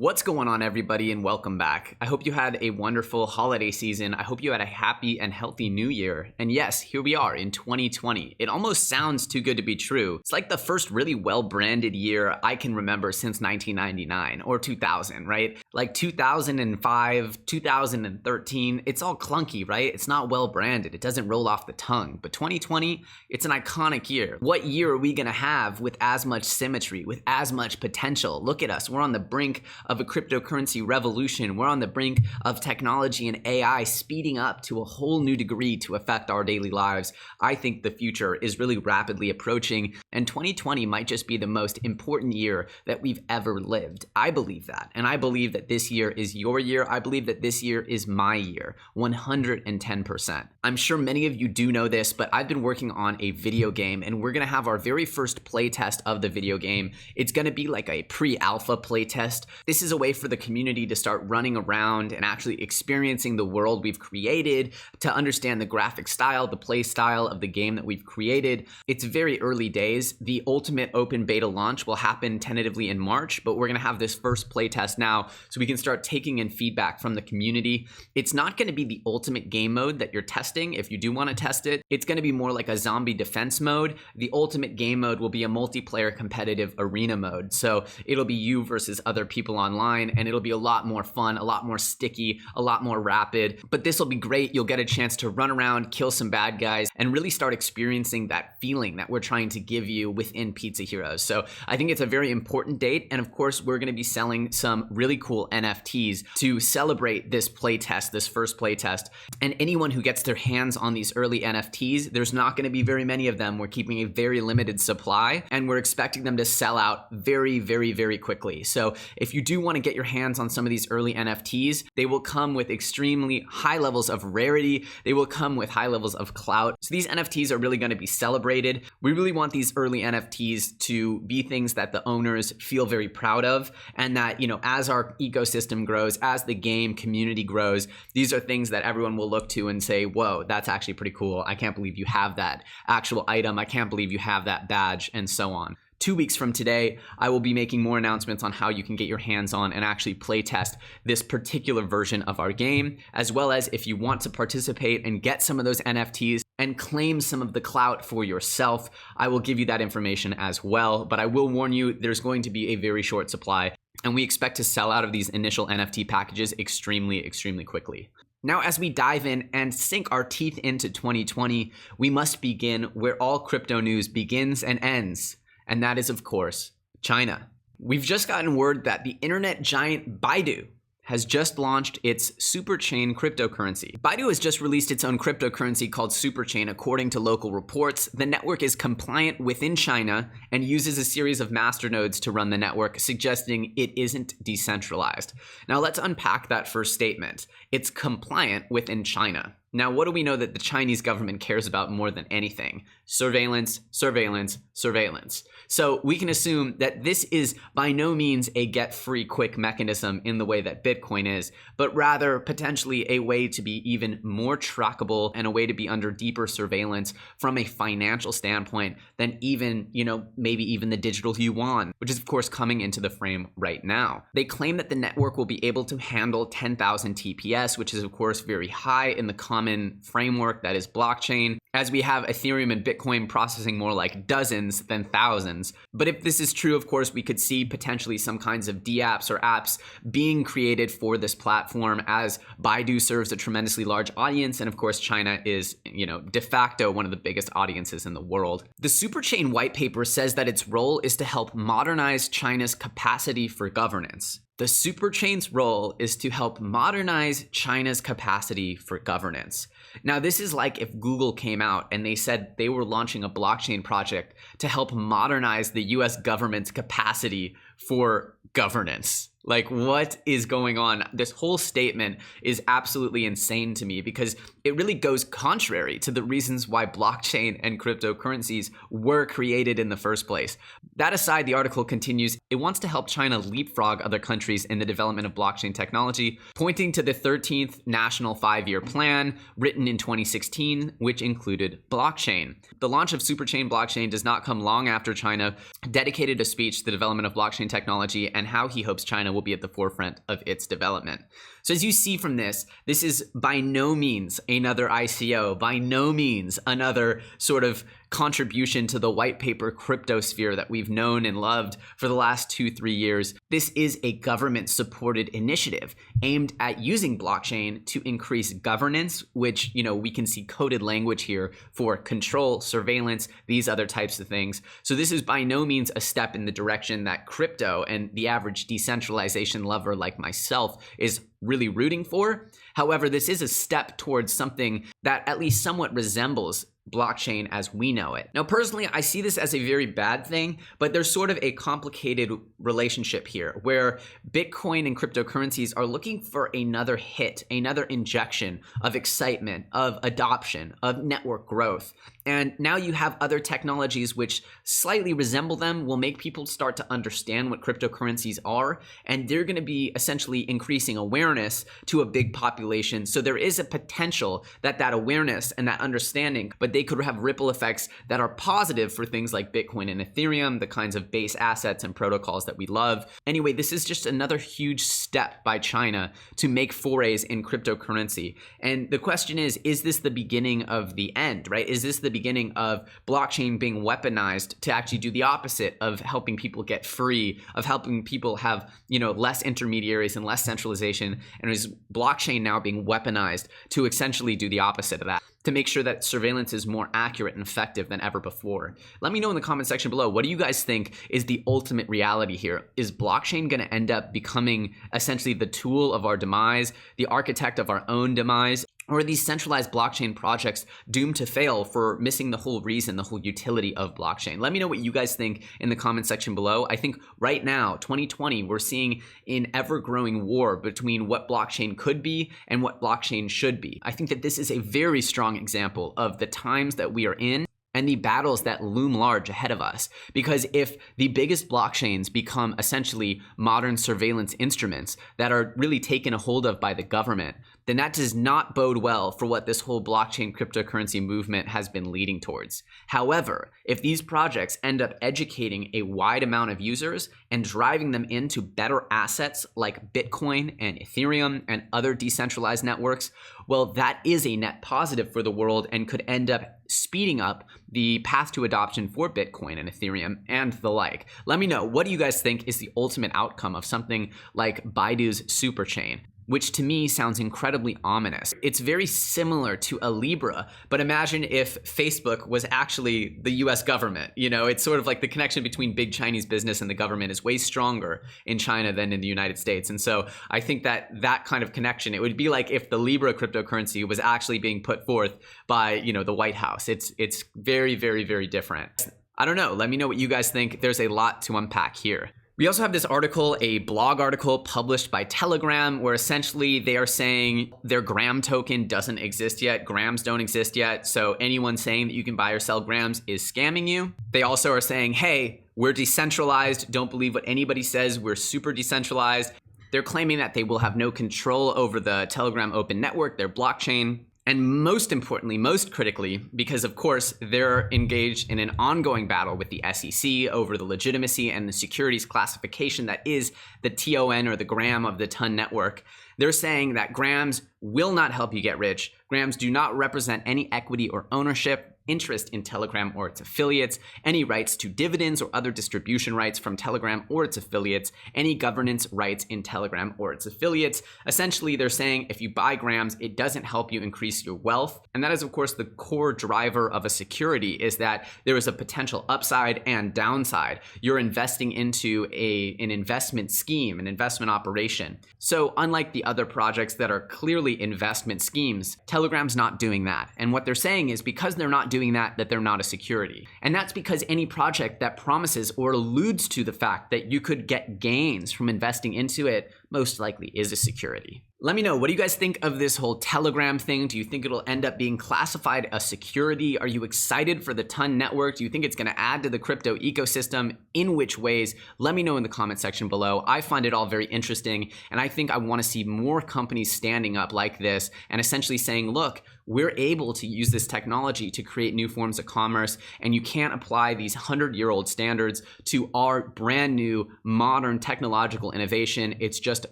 What's going on, everybody, and welcome back. I hope you had a wonderful holiday season. I hope you had a happy and healthy new year. And yes, here we are in 2020. It almost sounds too good to be true. It's like the first really well-branded year I can remember since 1999 or 2000, right? Like 2005, 2013, it's all clunky, right? It's not well-branded. It doesn't roll off the tongue. But 2020, it's an iconic year. What year are we going to have with as much symmetry, with as much potential? Look at us. We're on the brink of a cryptocurrency revolution. We're on the brink of technology and AI speeding up to a whole new degree to affect our daily lives. I think the future is really rapidly approaching, and 2020 might just be the most important year that we've ever lived. I believe that, and I believe that this year is your year. I believe that this year is my year, 110%. I'm sure many of you do know this, but I've been working on a video game, and we're going to have our very first playtest of the video game. It's going to be like a pre-alpha playtest. This is a way for the community to start running around and actually experiencing the world we've created, to understand the graphic style, the play style of the game that we've created. It's very early days. The ultimate open beta launch will happen tentatively in March, but we're going to have this first playtest now so we can start taking in feedback from the community. It's not going to be the ultimate game mode that you're testing if you do want to test it. It's going to be more like a zombie defense mode. The ultimate game mode will be a multiplayer competitive arena mode. So it'll be you versus other people online, and it'll be a lot more fun, a lot more sticky, a lot more rapid. But this will be great. You'll get a chance to run around, kill some bad guys, and really start experiencing that feeling that we're trying to give you within Pizza Heroes. So I think it's a very important date. And of course, we're going to be selling some really cool NFTs to celebrate this playtest, this first playtest. And anyone who gets their hands on these early NFTs, there's not going to be very many of them. We're keeping a very limited supply, and we're expecting them to sell out very, very, very quickly. So if you do want to get your hands on some of these early NFTs, they will come with extremely high levels of rarity. They will come with high levels of clout. So these NFTs are really going to be celebrated. We really want these early NFTs to be things that the owners feel very proud of, and that, you know, as our ecosystem grows, as the game community grows, these are things that everyone will look to and say, whoa, that's actually pretty cool. I can't believe you have that actual item. I can't believe you have that badge, and so on. 2 weeks from today, I will be making more announcements on how you can get your hands on and actually play test this particular version of our game, as well as if you want to participate and get some of those NFTs and claim some of the clout for yourself, I will give you that information as well. But I will warn you, there's going to be a very short supply, and we expect to sell out of these initial NFT packages extremely, extremely quickly. Now, as we dive in and sink our teeth into 2020, we must begin where all crypto news begins and ends. And that is, of course, China. We've just gotten word that the internet giant Baidu has just launched its Xuperchain cryptocurrency. Baidu has just released its own cryptocurrency called Xuperchain. According to local reports, the network is compliant within China and uses a series of masternodes to run the network, suggesting it isn't decentralized. Now, let's unpack that first statement. It's compliant within China. Now, what do we know that the Chinese government cares about more than anything? Surveillance, surveillance, surveillance. So we can assume that this is by no means a get-free-quick mechanism in the way that Bitcoin is, but rather potentially a way to be even more trackable and a way to be under deeper surveillance from a financial standpoint than even, maybe even the digital yuan, which is of course coming into the frame right now. They claim that the network will be able to handle 10,000 TPS, which is of course very high in the common framework that is blockchain, as we have Ethereum and Bitcoin processing more like dozens than thousands. But if this is true, of course, we could see potentially some kinds of dApps or apps being created for this platform, as Baidu serves a tremendously large audience. And of course, China is, de facto one of the biggest audiences in the world. The Superchain white paper says that its role is to help modernize China's capacity for governance. The Superchain's role is to help modernize China's capacity for governance. Now, this is like if Google came out and they said they were launching a blockchain project to help modernize the US government's capacity for governance. Like, what is going on? This whole statement is absolutely insane to me because it really goes contrary to the reasons why blockchain and cryptocurrencies were created in the first place. That aside, the article continues, it wants to help China leapfrog other countries in the development of blockchain technology, pointing to the 13th National 5-Year Plan written in 2016, which included blockchain. The launch of Xuperchain blockchain does not come long after China dedicated a speech to the development of blockchain technology and how he hopes China China will be at the forefront of its development. So as you see from this is by no means another ICO, by no means another sort of contribution to the white paper crypto sphere that we've known and loved for the last 2-3 years. This is a government-supported initiative aimed at using blockchain to increase governance, which, we can see coded language here for control, surveillance, these other types of things. So this is by no means a step in the direction that crypto and the average decentralization lover like myself is really rooting for. However, this is a step towards something that at least somewhat resembles blockchain as we know it. Now, personally, I see this as a very bad thing, but there's sort of a complicated relationship here where Bitcoin and cryptocurrencies are looking for another hit, another injection of excitement, of adoption, of network growth. And now you have other technologies which slightly resemble them, will make people start to understand what cryptocurrencies are, and they're going to be essentially increasing awareness to a big population. So there is a potential that awareness and that understanding, but they could have ripple effects that are positive for things like Bitcoin and Ethereum, the kinds of base assets and protocols that we love. Anyway, this is just another huge step by China to make forays in cryptocurrency. And the question is this the beginning of the end, right? Is this the beginning of blockchain being weaponized to actually do the opposite of helping people get free, of helping people have, less intermediaries and less centralization? And is blockchain now being weaponized to essentially do the opposite of that, to make sure that surveillance is more accurate and effective than ever before? Let me know in the comment section below, what do you guys think is the ultimate reality here? Is blockchain going to end up becoming essentially the tool of our demise, the architect of our own demise? Or are these centralized blockchain projects doomed to fail for missing the whole reason, the whole utility of blockchain? Let me know what you guys think in the comment section below. I think right now, 2020, we're seeing an ever-growing war between what blockchain could be and what blockchain should be. I think that this is a very strong example of the times that we are in and the battles that loom large ahead of us. Because if the biggest blockchains become essentially modern surveillance instruments that are really taken a hold of by the government, then that does not bode well for what this whole blockchain cryptocurrency movement has been leading towards. However, if these projects end up educating a wide amount of users and driving them into better assets like Bitcoin and Ethereum and other decentralized networks, well, that is a net positive for the world and could end up speeding up the path to adoption for Bitcoin and Ethereum and the like. Let me know, what do you guys think is the ultimate outcome of something like Baidu's Superchain, which to me sounds incredibly ominous. It's very similar to a Libra, but imagine if Facebook was actually the US government. It's sort of like the connection between big Chinese business and the government is way stronger in China than in the United States. And so I think that kind of connection, it would be like if the Libra cryptocurrency was actually being put forth by, the White House. It's very, very, very different. I don't know. Let me know what you guys think. There's a lot to unpack here. We also have this article, a blog article published by Telegram, where essentially they are saying their Gram token doesn't exist yet. Grams don't exist yet. So anyone saying that you can buy or sell grams is scamming you. They also are saying, hey, we're decentralized. Don't believe what anybody says. We're super decentralized. They're claiming that they will have no control over the Telegram open network, their blockchain. And most importantly, most critically, because of course they're engaged in an ongoing battle with the SEC over the legitimacy and the securities classification that is the TON, or the gram of the ton network. They're saying that grams will not help you get rich. Grams do not represent any equity or ownership, interest in Telegram or its affiliates, any rights to dividends or other distribution rights from Telegram or its affiliates, any governance rights in Telegram or its affiliates. Essentially, they're saying if you buy grams, it doesn't help you increase your wealth. And that is, of course, the core driver of a security, is that there is a potential upside and downside. You're investing into an investment scheme, an investment operation. So unlike the other projects that are clearly investment schemes, Telegram's not doing that. And what they're saying is because they're not doing that they're not a security. And that's because any project that promises or alludes to the fact that you could get gains from investing into it most likely is a security. Let me know, what do you guys think of this whole Telegram thing? Do you think it'll end up being classified as security? Are you excited for the Ton network? Do you think it's going to add to the crypto ecosystem? In which ways? Let me know in the comment section below. I find it all very interesting, and I think I want to see more companies standing up like this and essentially saying, look, we're able to use this technology to create new forms of commerce, and you can't apply these 100-year-old standards to our brand new modern technological innovation. It's just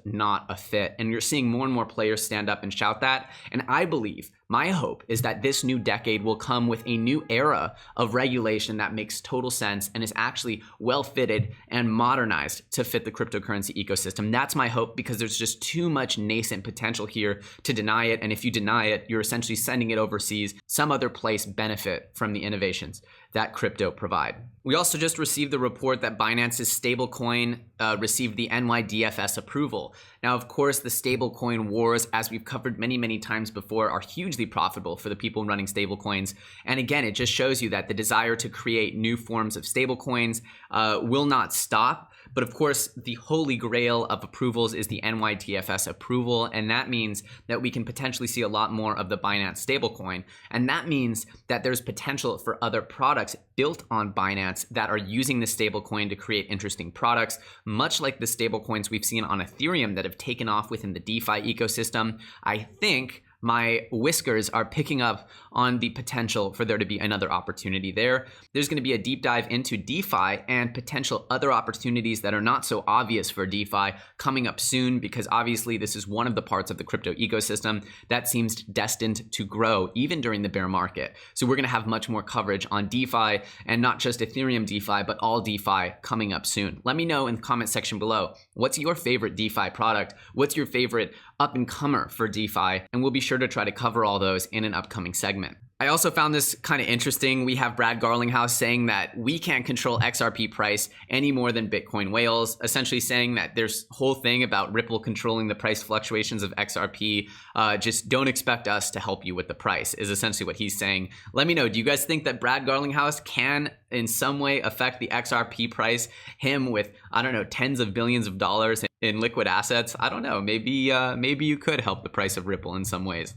not a fit. And you're seeing more and more players stand up and shout that. And I believe, my hope is that this new decade will come with a new era of regulation that makes total sense and is actually well fitted and modernized to fit the cryptocurrency ecosystem. That's my hope, because there's just too much nascent potential here to deny it. And if you deny it, you're essentially sending it overseas. Some other place benefit from the innovations that crypto provide. We also just received the report that Binance's stablecoin received the NYDFS approval. Now, of course, the stablecoin wars, as we've covered many, many times before, are hugely profitable for the people running stablecoins. And again, it just shows you that the desire to create new forms of stablecoins will not stop. But of course, the holy grail of approvals is the NYDFS approval, and that means that we can potentially see a lot more of the Binance stablecoin. And that means that there's potential for other products built on Binance that are using the stablecoin to create interesting products, much like the stablecoins we've seen on Ethereum that have taken off within the DeFi ecosystem. I think my whiskers are picking up on the potential for there to be another opportunity there. There's going to be a deep dive into DeFi and potential other opportunities that are not so obvious for DeFi coming up soon, because obviously this is one of the parts of the crypto ecosystem that seems destined to grow even during the bear market. So we're going to have much more coverage on DeFi, and not just Ethereum DeFi, but all DeFi coming up soon. Let me know in the comment section below, what's your favorite DeFi product? What's your favorite up-and-comer for DeFi? And we'll be sure to try to cover all those in an upcoming segment. I also found this kind of interesting. We have Brad Garlinghouse saying that we can't control XRP price any more than Bitcoin whales, essentially saying that there's a whole thing about Ripple controlling the price fluctuations of XRP. Just don't expect us to help you with the price, is essentially what he's saying. Let me know, do you guys think that Brad Garlinghouse can in some way affect the XRP price? Him with, I don't know, tens of billions of dollars in liquid assets? I don't know, maybe you could help the price of Ripple in some ways.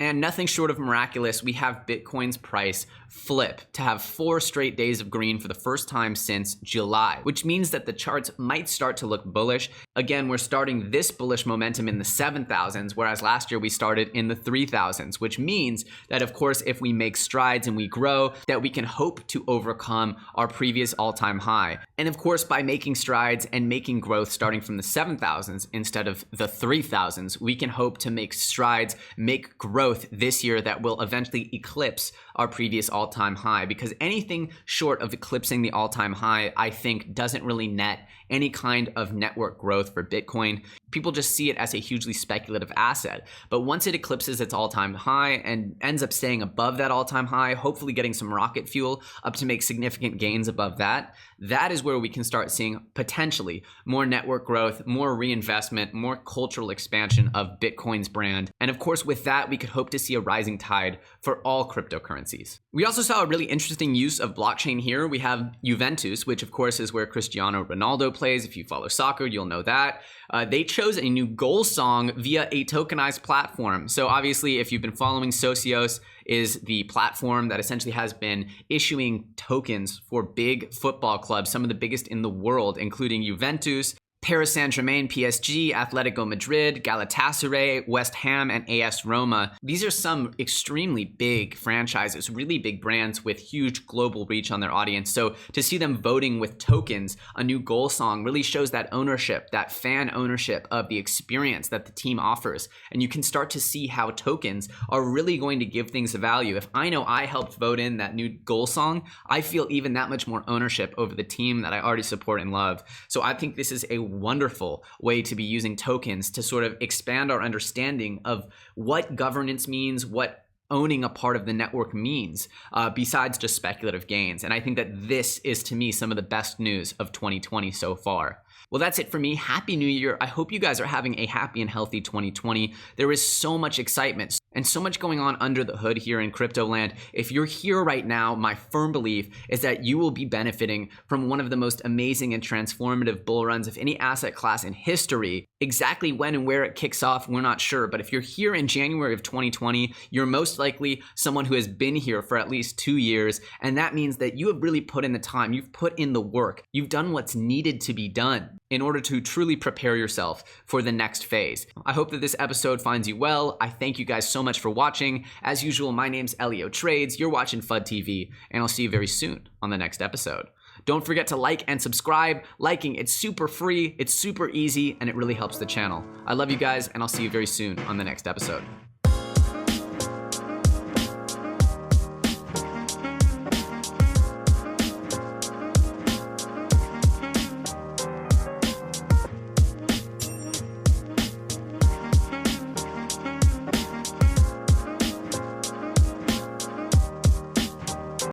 And nothing short of miraculous, we have Bitcoin's price flip to have 4 straight days of green for the first time since July, which means that the charts might start to look bullish. Again, we're starting this bullish momentum in the 7,000s, whereas last year we started in the 3,000s, which means that, of course, if we make strides and we grow, that we can hope to overcome our previous all-time high. And of course, by making strides and making growth starting from the 7,000s instead of the 3,000s, we can hope to make strides, make growth this year that will eventually eclipse our previous all-time high, because anything short of eclipsing the all-time high, I think, doesn't really net any kind of network growth for Bitcoin. People just see it as a hugely speculative asset. But once it eclipses its all-time high and ends up staying above that all-time high, hopefully getting some rocket fuel up to make significant gains above that, that is where we can start seeing potentially more network growth, more reinvestment, more cultural expansion of Bitcoin's brand. And of course, with that, we could hope to see a rising tide for all cryptocurrencies. We also saw a really interesting use of blockchain here. We have Juventus, which of course is where Cristiano Ronaldo plays. If you follow soccer, you'll know that. They chose a new goal song via a tokenized platform. So obviously, if you've been following, Socios is the platform that essentially has been issuing tokens for big football clubs, some of the biggest in the world, including Juventus, Paris Saint-Germain, PSG, Atletico Madrid, Galatasaray, West Ham, and AS Roma. These are some extremely big franchises, really big brands with huge global reach on their audience. So to see them voting with tokens, a new goal song, really shows that ownership, that fan ownership of the experience that the team offers. And you can start to see how tokens are really going to give things a value. If I know I helped vote in that new goal song, I feel even that much more ownership over the team that I already support and love. So I think this is a wonderful way to be using tokens to sort of expand our understanding of what governance means, what owning a part of the network means, besides just speculative gains. And I think that this is, to me, some of the best news of 2020 so far. Well, that's it for me. Happy New Year. I hope you guys are having a happy and healthy 2020. There is so much excitement and so much going on under the hood here in crypto land. If you're here right now, my firm belief is that you will be benefiting from one of the most amazing and transformative bull runs of any asset class in history. Exactly when and where it kicks off, we're not sure. But if you're here in January of 2020, you're most likely someone who has been here for at least 2 years. And that means that you have really put in the time. You've put in the work. You've done what's needed to be done in order to truly prepare yourself for the next phase. I hope that this episode finds you well. I thank you guys so much for watching. As usual, my name's Elio Trades. You're watching FUD TV, and I'll see you very soon on the next episode. Don't forget to like and subscribe. Liking, it's super free, it's super easy, and it really helps the channel. I love you guys, and I'll see you very soon on the next episode.